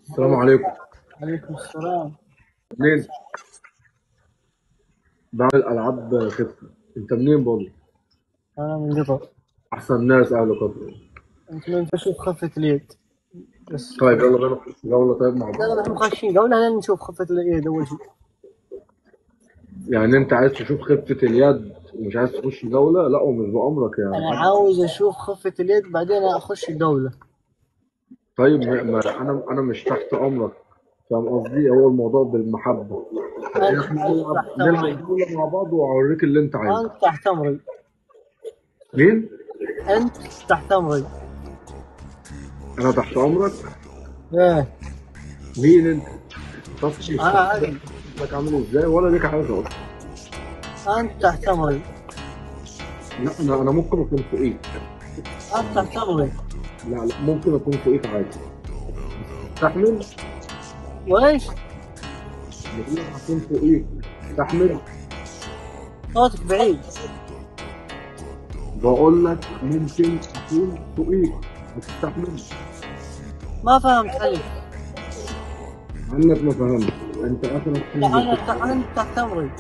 السلام عليكم. عليكم السلام. منين؟ بعمل العاب خفه. انت منين برضه؟ أنا من قطر. احسن ناس اهل قطر. أنت من تشوف خفة اليد بس. طيب يلا بينا نخش جوله طيب مع لا بعض. لا، احنا خاشين قبل أن نشوف خفة اليد أول شيء. يعني انت عايز تشوف خفه اليد ومش عايز تخش جوله؟ لا ومش بامرك يا أنا حاج. عاوز أشوف خفة اليد بعدين أخش الدولة. طيب ما انا مش تحت امرك. فاهم قصدي؟ هو الموضوع بالمحبه. احنا أنت نلعب تحت أمري. نلعب جوله مع بعض واوريك اللي انت عايزه. أنت تحت أمري. مين؟ أنت تحت أمري. انا تحت امرك. إيه. مين انت؟ طب مش أنا تحت عادي. امرك عامل ازاي ولا ليك حاجه اصلا؟ أنت تحت أمري. لا انا ممكن اكون فوقيك. أنت تحت أمري. لا ممكن اكون فوقيك عادي. تستحمل؟ وإيش؟ بقول لك هكون فوقيك. تستحمل؟ صوتك بعيد. بقول لك ممكن اكون فوقيك. هتستحمل؟ ما فهمت عليك. عنك ما فهمت. انت اخرك لا، تنزل. أنت تحت أمري.